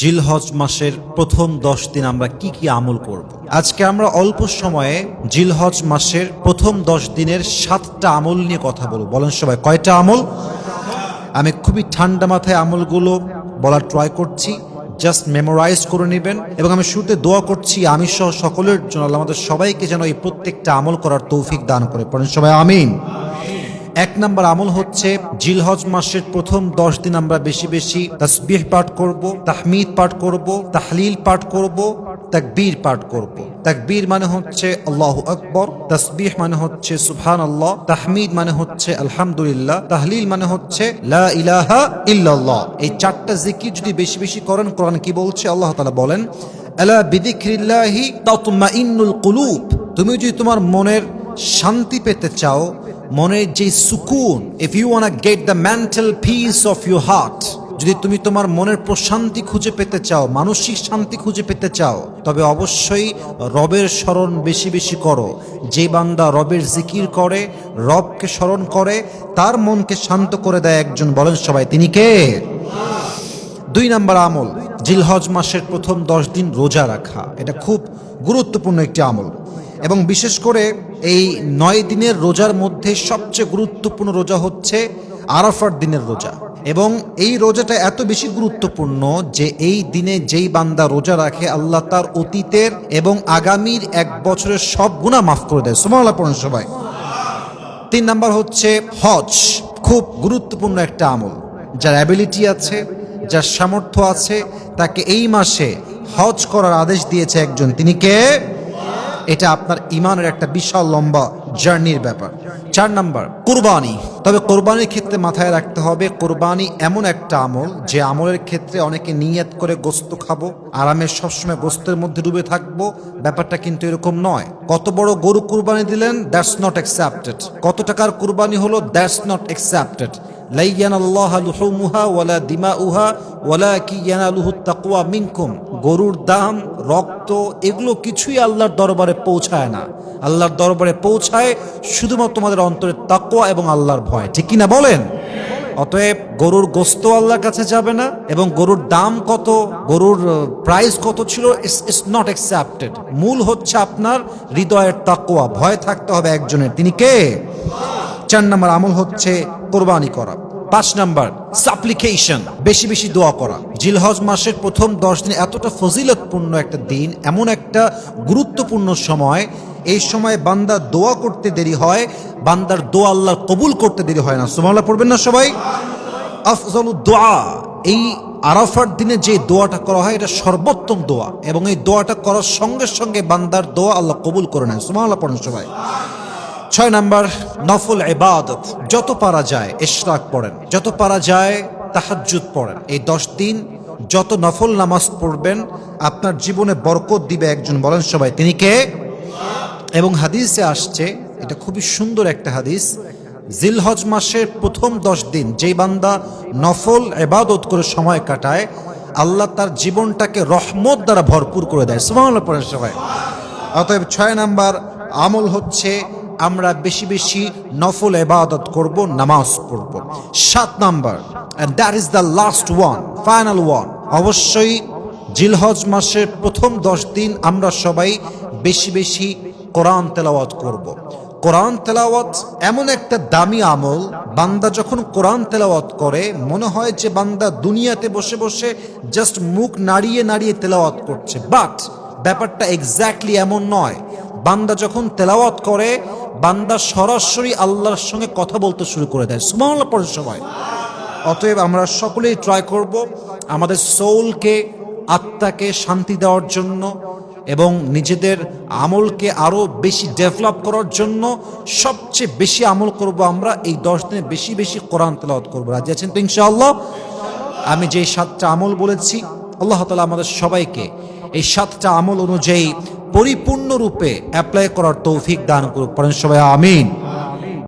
জিলহজ মাসের প্রথম 10 দিন আমরা কি কি আমল করব। আজকে আমরা অল্প সময়ে জিলহজ মাসের প্রথম 10 দিনের 7টা আমল নিয়ে কথা বলবো। বলেন সবাই, কয়টা আমল? আমি খুবই ঠান্ডা মাথায় আমলগুলো বলার ট্রাই করছি, জাস্ট মেমোরাইজ করে নেবেন। এবং আমি শুরুতে দোয়া করছি আমি সহ সকলের জন্য, আল্লাহ আমাদের সবাইকে যেন এই প্রত্যেকটা আমল করার তৌফিক দান করে। পড়েন সবাই আমিন। 1 নম্বর আমল হচ্ছে জিলহজ মাসের প্রথম 10 দিন আমরা বেশি বেশি তাসবিহ পাঠ করব, তাহমিদ পাঠ করব, তাহলিল পাঠ করব, তাকবীর পাঠ করব। তাকবীর মানে হচ্ছে আল্লাহু আকবার, তাসবিহ মানে হচ্ছে সুবহানাল্লাহ, তাহমিদ মানে হচ্ছে আলহামদুলিল্লাহ, তাহলিল মানে হচ্ছে লা ইলাহা ইল্লাল্লাহ। এই 4টা জিকির যদি বেশি বেশি করেন, কোরআন কি বলছে? আল্লাহ তাআলা বলেন আলা বিযিকরিল্লাহি তাতমাইন্নুল কুলুব। তুমি যদি তোমার মনের শান্তি পেতে চাও, মনের যে সুকুন, if you wanna get the mental peace of your heart, যদি তুমি তোমার মনের প্রশান্তি খুঁজে পেতে চাও, মানসিক শান্তি খুঁজে পেতে চাও, তবে অবশ্যই রবের স্মরণ বেশি বেশি করো। যে বান্দা রবের জিকির করে, রবকে স্মরণ করে, তার মনকে শান্ত করে দেয় একজন। বলেন সবাই, তিনি কে? 2 নম্বর আমল, জিলহজ মাসের প্রথম 10 দিন রোজা রাখা। এটা খুব গুরুত্বপূর্ণ একটি আমল, এবং বিশেষ করে এই 9 দিনের রোজার মধ্যে সবচেয়ে গুরুত্বপূর্ণ রোজা হচ্ছে আরাফার দিনের রোজা। এবং এই রোজাটা এত বেশি গুরুত্বপূর্ণ যে এই দিনে যেই বান্দা রোজা রাখে, আল্লাহ তার অতীতের এবং আগামীর 1 বছরের সব গুনাহ মাফ করে দেয়। সুবহানাল্লাহ পড়েন সবাই। 3 নম্বর হচ্ছে হজ। খুব গুরুত্বপূর্ণ একটা আমল। যার অ্যাবিলিটি আছে, যার সামর্থ্য আছে, তাকে এই মাসে হজ করার আদেশ দিয়েছে একজন। তিনি কে? এটা আপনার ইমানের একটা বিশাল লম্বা জার্নির ব্যাপার। 4 নাম্বার কুরবানি। তবে কোরবানির ক্ষেত্রে মাথায় রাখতে হবে, কোরবানি এমন একটা আমল যে আমলের ক্ষেত্রে অনেকে নিয়ত করে গোস্ত খাবো, আরামে সবসময় গোস্তের মধ্যে ডুবে থাকবো। ব্যাপারটা কিন্তু এরকম নয়। কত বড় গরু কুরবানি দিলেন, দ্যাটস নট অ্যাকসেপ্টেড। কত টাকার কুরবানি হলো, দ্যাটস নট অ্যাকসেপ্টেড। লা ইয়ানাল্লাহু লুহুমুহা ওয়ালা দিমাউহা ওয়ালাকিন ইয়ানালুহুত তাকওয়া মিনকুম। গরুর দাম, রক্ত, এগুলো কিছুই আল্লাহর দরবারে পৌঁছায় না। আল্লাহর দরবারে পৌঁছায় শুধুমাত্র তোমাদের অন্তরের তাকওয়া এবং আল্লাহর ভয়। ঠিক কিনা বলেন? অতএব গরুর গোস্ত আল্লাহর কাছে যাবে না, এবং গরুর দাম কত, গরুর প্রাইস কত ছিল, ইটস নট অ্যাকসেপ্টেড। মূল হচ্ছে আপনার হৃদয়ের তাকওয়া, ভয় থাকতে হবে একজনের। তিনি কে? 4 নম্বর আমল হচ্ছে কোরবানি করা। 5 নাম্বার সাপ্লিকেশন, বেশি বেশি দোয়া করা। জিলহজ মাসের প্রথম 10 দিন এতটা ফজিলতপূর্ণ একটা দিন, এমন একটা গুরুত্বপূর্ণ সময়। এই সময় বান্দা দোয়া করতে দেরি হয়, বান্দার দোয়া আল্লাহ কবুল করতে দেরি হয় না। সুবহানাল্লাহ পড়বেন না সবাই? আফজালুদ দোয়া, এই আরাফার দিনে যে দোয়াটা করা হয়, এটা সর্বোত্তম দোয়া, এবং এই দোয়াটা করার সঙ্গে সঙ্গে বান্দার দোয়া আল্লাহ কবুল করে নেন। সুবহানাল্লাহ পড়েন সবাই। 6 নাম্বার নফল ইবাদত। যত পারা যায় ইশরাক পড়েন, যত পারা যায় তাহাজ্জুদ পড়েন। এই 10 দিন যত নফল নামাজ পড়বেন, আপনার জীবনে বরকত দিবে একজন। বলেন সবাই, তিনি কে? এবং হাদিসে আসছে, এটা খুবই সুন্দর একটা হাদিস, জিলহজ মাসের প্রথম 10 দিন যেই বান্দা নফল ইবাদত করে সময় কাটায়, আল্লাহ তার জীবনটাকে রহমত দ্বারা ভরপুর করে দেয়। সুবহানাল্লাহ পড়েন সবাই। অতএব 6 নাম্বার আমল হচ্ছে আমরা বেশি বেশি নফল ইবাদত করব, নামাজ পড়ব। 7 number, and that is the last one, final one, অবশ্যই জিলহজ মাসের প্রথম 10 দিন আমরা সবাই বেশি বেশি কোরআন তেলাওয়াত করব। কোরআন তেলাওয়াত এমন একটা দামি আমল, বান্দা যখন কোরআন তেলাওয়াত করে মনে হয় যে বান্দা দুনিয়াতে বসে বসে জাস্ট মুখ নাড়িয়ে নাড়িয়ে তেলাওয়াত করছে, বাট ব্যাপারটা এক্স্যাক্টলি এমন নয়। বান্দা যখন তেলাওয়াত করে, বান্দা সরাসরি আল্লাহর সঙ্গে কথা বলতে শুরু করে দেয়। সুবহানাল্লাহ পড়েন সবাই। অতএব আমরা সকলেই ট্রাই করব আমাদের সোলকে, আত্মাকে শান্তি দেওয়ার জন্য এবং নিজেদের আমলকে আরো বেশি ডেভেলপ করার জন্য সবচেয়ে বেশি আমল করব আমরা এই 10 দিনে বেশি বেশি কোরআন তেলাওয়াত করব। রাজি আছেন তো ইনশাআল্লাহ? আমি যে 7টা আমল বলেছি, আল্লাহ তাআলা আমাদের সবাইকে এই 7টা আমল অনুযায়ী পরিপূর্ণরূপে অ্যাপ্লাই করার তৌফিক দান করুক। পড়েন সবাই আমিন।